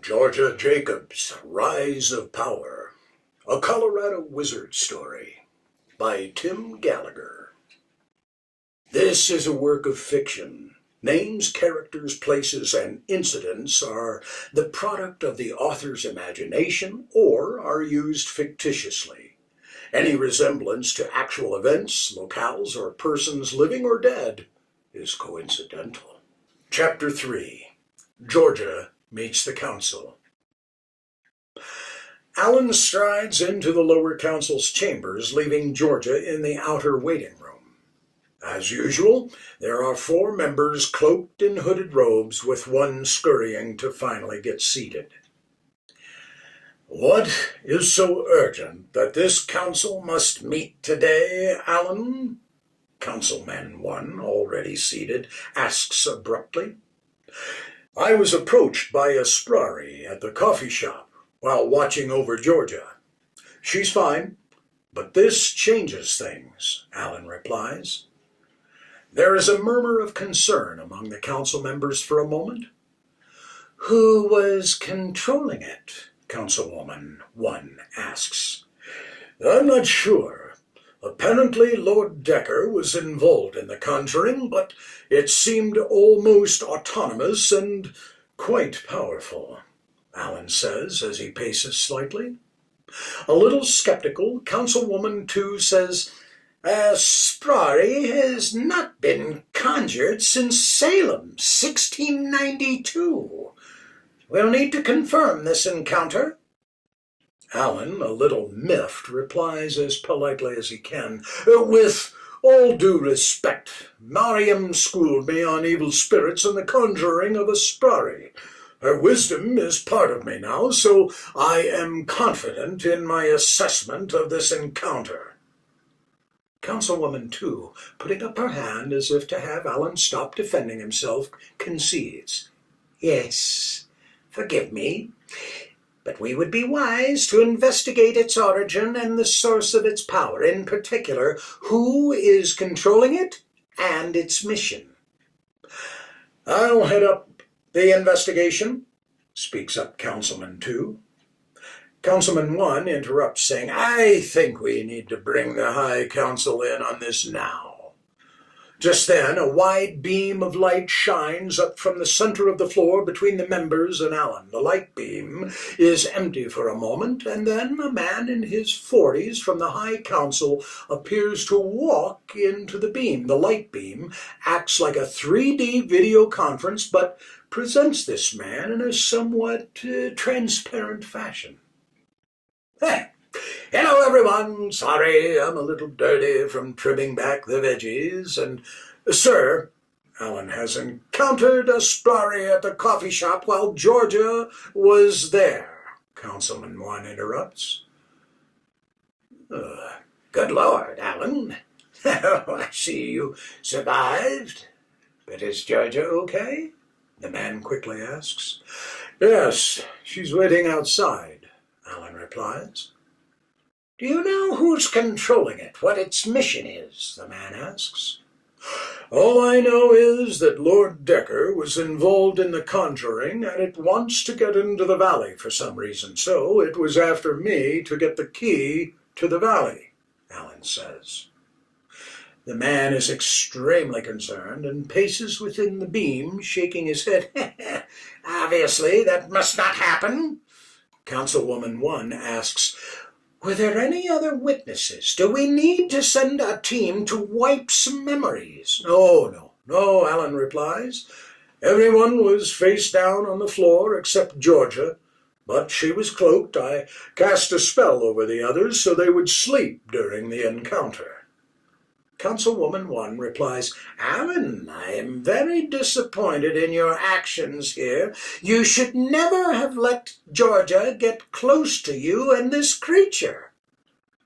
Georgia Jacobs' Rise of Power, a Colorado Wizard Story by Tim Gallagher. This is a work of fiction. Names, characters, places, and incidents are the product of the author's imagination or are used fictitiously. Any resemblance to actual events, locales, or persons living or dead is coincidental. Chapter 3. Georgia meets the council. Alan strides into the lower council's chambers, leaving Georgia in the outer waiting room. As usual, there are 4 members cloaked in hooded robes, with one scurrying to finally get seated. "What is so urgent that this council must meet today, Alan?" Councilman 1, already seated, asks abruptly. "I was approached by a Sprari at the coffee shop while watching over Georgia. She's fine, but this changes things," Alan replies. There is a murmur of concern among the council members for a moment. "Who was controlling it?" Councilwoman 1 asks. "I'm not sure. Apparently Lord Decker was involved in the conjuring, but it seemed almost autonomous and quite powerful," Alan says as he paces slightly. A little skeptical, Councilwoman 2 says, Sprari has not been conjured since Salem, 1692. We'll need to confirm this encounter." Alan, a little miffed, replies as politely as he can, "With all due respect, Mariam schooled me on evil spirits and the conjuring of a Sprari. Her wisdom is part of me now, so I am confident in my assessment of this encounter." Councilwoman 2, putting up her hand as if to have Alan stop defending himself, concedes. "Yes, forgive me, but we would be wise to investigate its origin and the source of its power, in particular, who is controlling it and its mission." "I'll head up the investigation," speaks up Councilman 2. Councilman 1 interrupts, saying, "I think we need to bring the High Council in on this now." Just then, a wide beam of light shines up from the center of the floor between the members and Alan. The light beam is empty for a moment, and then a man in his 40s from the High Council appears to walk into the beam. The light beam acts like a 3D video conference, but presents this man in a somewhat transparent fashion. "Hey! Hello, everyone. Sorry, I'm a little dirty from trimming back the veggies. And, sir, Alan has encountered a Sprari at the coffee shop while Georgia was there," Councilman 1 interrupts. "Good Lord, Alan. I see you survived. But is Georgia okay?" the man quickly asks. "Yes, she's waiting outside," Alan replies. "Do you know who's controlling it, what its mission is?" the man asks. "All I know is that Lord Decker was involved in the conjuring and it wants to get into the valley for some reason, so it was after me to get the key to the valley," Alan says. The man is extremely concerned and paces within the beam, shaking his head. "Obviously, that must not happen." Councilwoman 1 asks, "Were there any other witnesses? Do we need to send a team to wipe some memories?" No, Alan replies. "Everyone was face down on the floor except Georgia, but she was cloaked. I cast a spell over the others so they would sleep during the encounter." Councilwoman 1 replies, "Alan, I am very disappointed in your actions here. You should never have let Georgia get close to you and this creature."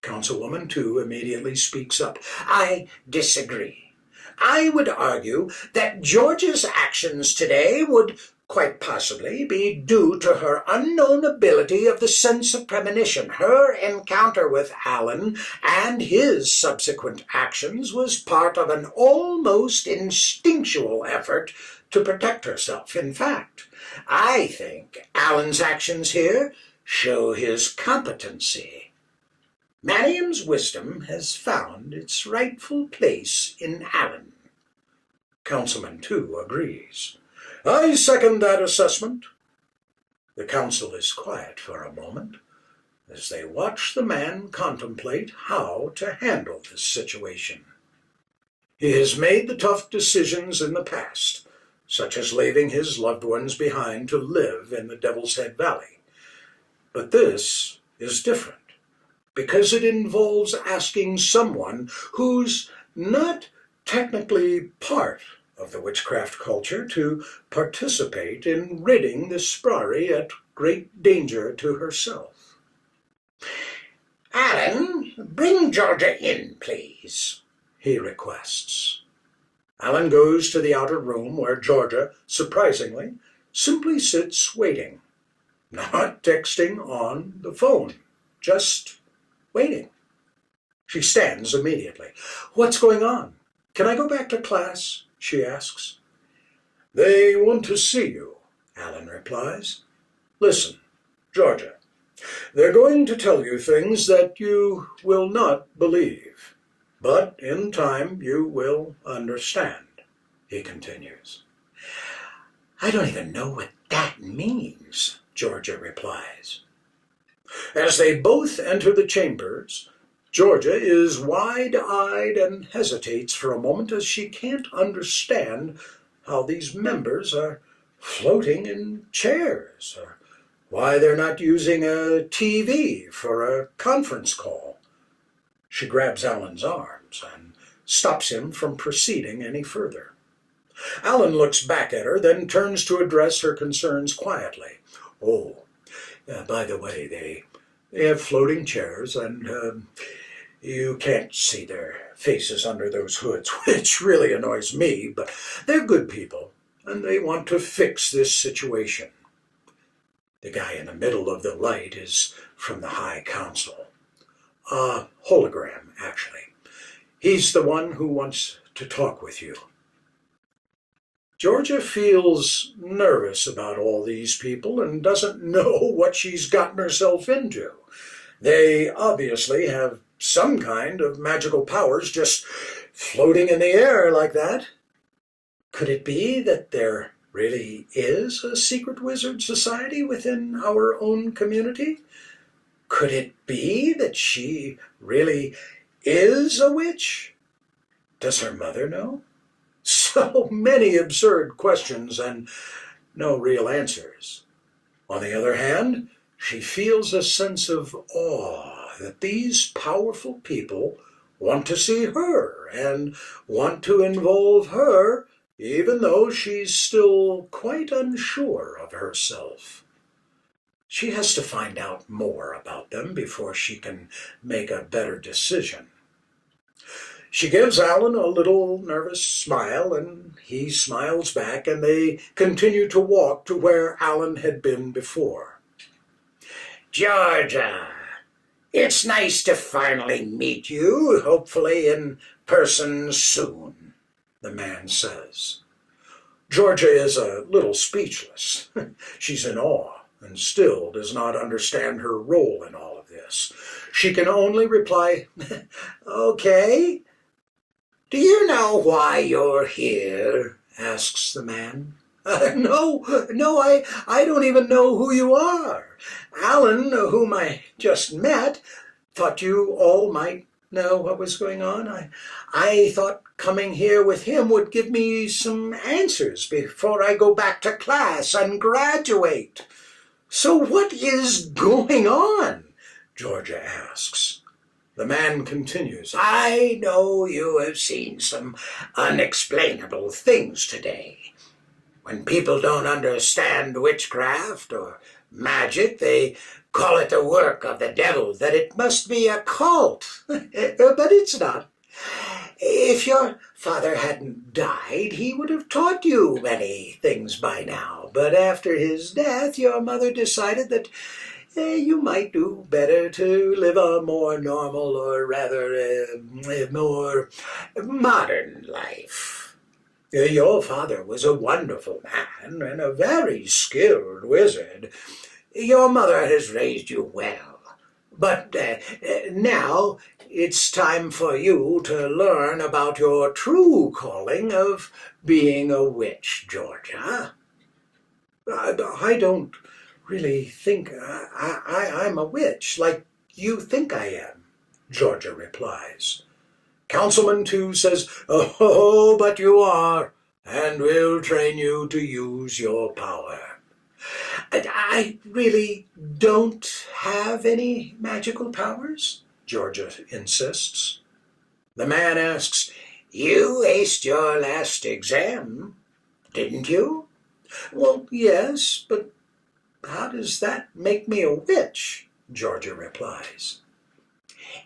Councilwoman 2 immediately speaks up. "I disagree. I would argue that Georgia's actions today would quite possibly be due to her unknown ability of the sense of premonition. Her encounter with Alan and his subsequent actions was part of an almost instinctual effort to protect herself. In fact, I think Alan's actions here show his competency. Maniam's wisdom has found its rightful place in Alan. Councilman 2 agrees. I second that assessment. The council is quiet for a moment as they watch the man contemplate how to handle this situation. He has made the tough decisions in the past, such as leaving his loved ones behind to live in the Devil's Head Valley. But this is different, because it involves asking someone who's not technically part of the witchcraft culture to participate in ridding the Sprari at great danger to herself. Alan, bring Georgia in, please, he requests. Alan goes to the outer room where Georgia, surprisingly, simply sits waiting, not texting on the phone, just waiting. She stands immediately. What's going on? Can I go back to class? She asks. They want to see you, Alan replies. Listen, Georgia, they're going to tell you things that you will not believe, but in time you will understand, he continues. I don't even know what that means, Georgia replies. As they both enter the chambers, Georgia is wide-eyed and hesitates for a moment as she can't understand how these members are floating in chairs, or why they're not using a TV for a conference call. She grabs Alan's arms and stops him from proceeding any further. Alan looks back at her, then turns to address her concerns quietly. Oh, by the way, they have floating chairs, and you can't see their faces under those hoods, which really annoys me, but they're good people, and they want to fix this situation. The guy in the middle of the light is from the High Council. A hologram, actually. He's the one who wants to talk with you. Georgia feels nervous about all these people and doesn't know what she's gotten herself into. They obviously have some kind of magical powers just floating in the air like that. Could it be that there really is a secret wizard society within our own community? Could it be that she really is a witch? Does her mother know? So many absurd questions and no real answers. On the other hand, she feels a sense of awe that these powerful people want to see her and want to involve her, even though she's still quite unsure of herself. She has to find out more about them before she can make a better decision. She gives Alan a little nervous smile, and he smiles back, and they continue to walk to where Alan had been before. Georgia, it's nice to finally meet you, hopefully in person soon, the man says. Georgia is a little speechless. She's in awe and still does not understand her role in all of this. She can only reply, okay. Do you know why you're here? Asks the man. No, I don't even know who you are. Alan, whom I just met, thought you all might know what was going on. I thought coming here with him would give me some answers before I go back to class and graduate. So what is going on? Georgia asks. The man continues, I know you have seen some unexplainable things today. When people don't understand witchcraft or magic, they call it the work of the devil, that it must be a cult. But it's not. If your father hadn't died, he would have taught you many things by now. But after his death, your mother decided that you might do better to live a more normal, or rather a more modern life. Your father was a wonderful man and a very skilled wizard. Your mother has raised you well. But now it's time for you to learn about your true calling of being a witch, Georgia. I don't really think I'm a witch like you think I am, Georgia replies. Councilman 2 says, "Oh, but you are, and we'll train you to use your power." I really don't have any magical powers, Georgia insists. The man asks, "You aced your last exam, didn't you?" "Well, yes, but how does that make me a witch?" Georgia replies.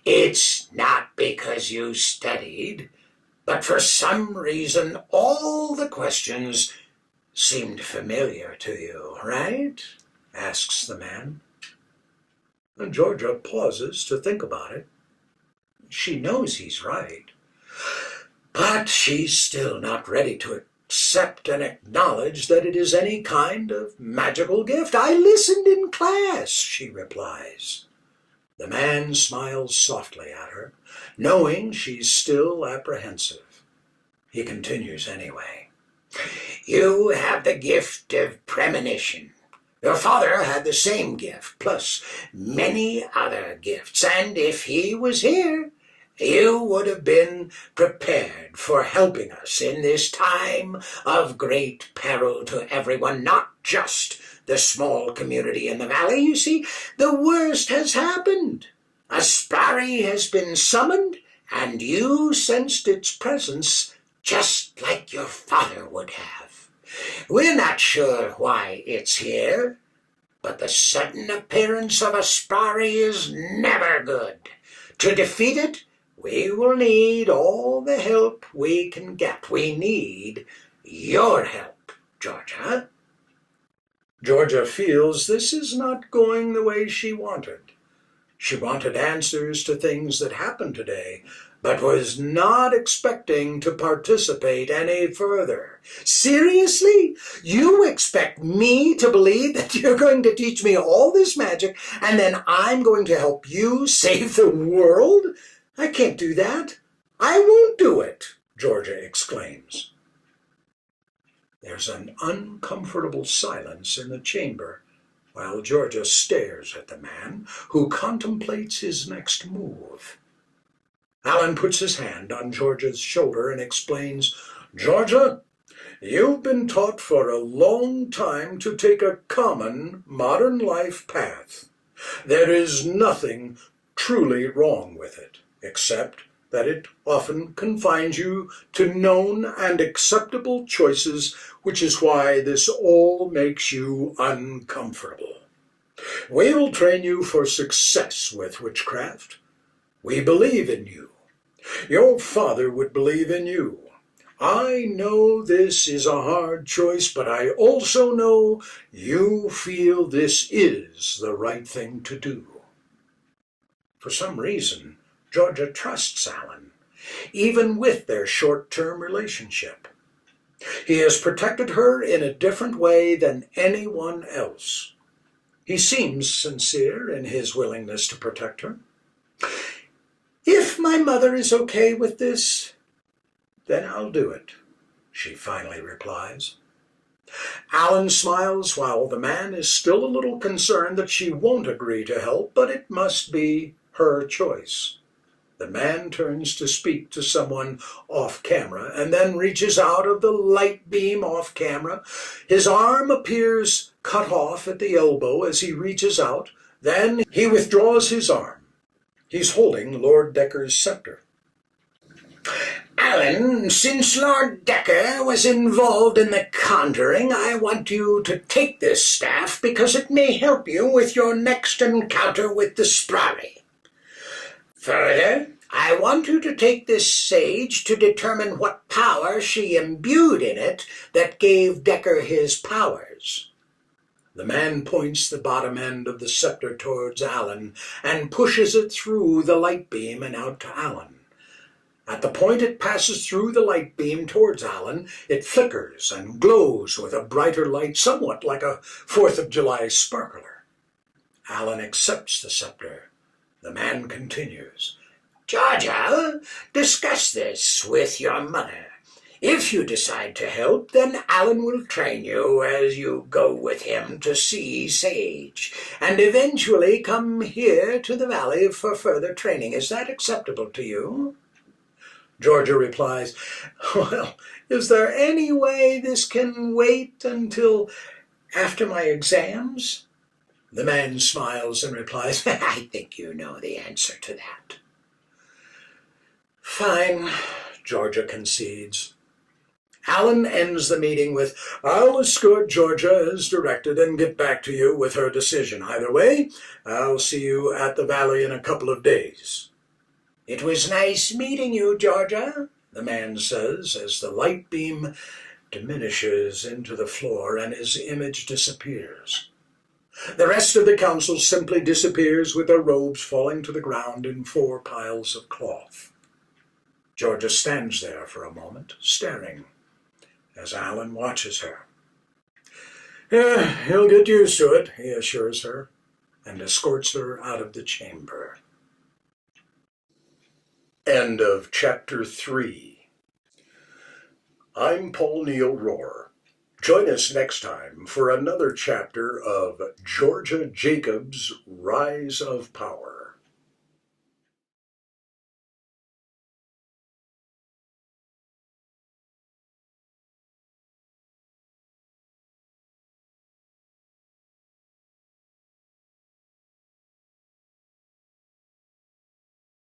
"It's not because you studied, but for some reason all the questions seemed familiar to you, right?" asks the man. And Georgia pauses to think about it. She knows he's right, but she's still not ready to accept and acknowledge that it is any kind of magical gift. "I listened in class," she replies. The man smiles softly at her, knowing she's still apprehensive. He continues anyway. "You have the gift of premonition. Your father had the same gift, plus many other gifts, and if he was here, you would have been prepared for helping us in this time of great peril to everyone, not just the small community in the valley. You see, the worst has happened. A Sprari has been summoned, and you sensed its presence just like your father would have. We're not sure why it's here, but the sudden appearance of a Sprari is never good. To defeat it, we will need all the help we can get. We need your help, Georgia." Georgia feels this is not going the way she wanted. She wanted answers to things that happened today, but was not expecting to participate any further. "Seriously? You expect me to believe that you're going to teach me all this magic, and then I'm going to help you save the world? I can't do that. I won't do it," Georgia exclaims. There's an uncomfortable silence in the chamber while Georgia stares at the man, who contemplates his next move. Alan puts his hand on Georgia's shoulder and explains, "Georgia, you've been taught for a long time to take a common modern life path. There is nothing truly wrong with it, except that it often confines you to known and acceptable choices, which is why this all makes you uncomfortable. We'll train you for success with witchcraft. We believe in you. Your father would believe in you. I know this is a hard choice, but I also know you feel this is the right thing to do." For some reason, Georgia trusts Alan, even with their short-term relationship. He has protected her in a different way than anyone else. He seems sincere in his willingness to protect her. "If my mother is okay with this, then I'll do it," she finally replies. Alan smiles while the man is still a little concerned that she won't agree to help, but it must be her choice. The man turns to speak to someone off camera and then reaches out of the light beam off camera. His arm appears cut off at the elbow as he reaches out. Then he withdraws his arm. He's holding Lord Decker's scepter. "Alan, since Lord Decker was involved in the conjuring, I want you to take this staff because it may help you with your next encounter with the Sprari. Further, I want you to take this sage to determine what power she imbued in it that gave Decker his powers. The man points the bottom end of the scepter towards Alan and pushes it through the light beam and out to Alan. At the point it passes through the light beam towards Alan, it flickers and glows with a brighter light, somewhat like a 4th of July sparkler. Alan accepts the scepter. The man continues. Georgia, discuss this with your mother. If you decide to help, then Alan will train you as you go with him to see Sage, and eventually come here to the valley for further training. Is that acceptable to you? Georgia replies, Well, is there any way this can wait until after my exams? The man smiles and replies, I think you know the answer to that. Fine, Georgia concedes. Alan ends the meeting with, I'll escort Georgia as directed and get back to you with her decision. Either way, I'll see you at the valley in a couple of days. It was nice meeting you, Georgia, the man says as the light beam diminishes into the floor and his image disappears. The rest of the council simply disappears with their robes falling to the ground in 4 piles of cloth. Georgia stands there for a moment, staring, as Alan watches her. He'll get used to it, he assures her, and escorts her out of the chamber. End of Chapter 3. I'm Paul Neil Rohr. Join us next time for another chapter of Georgia Jacobs' Rise of Power.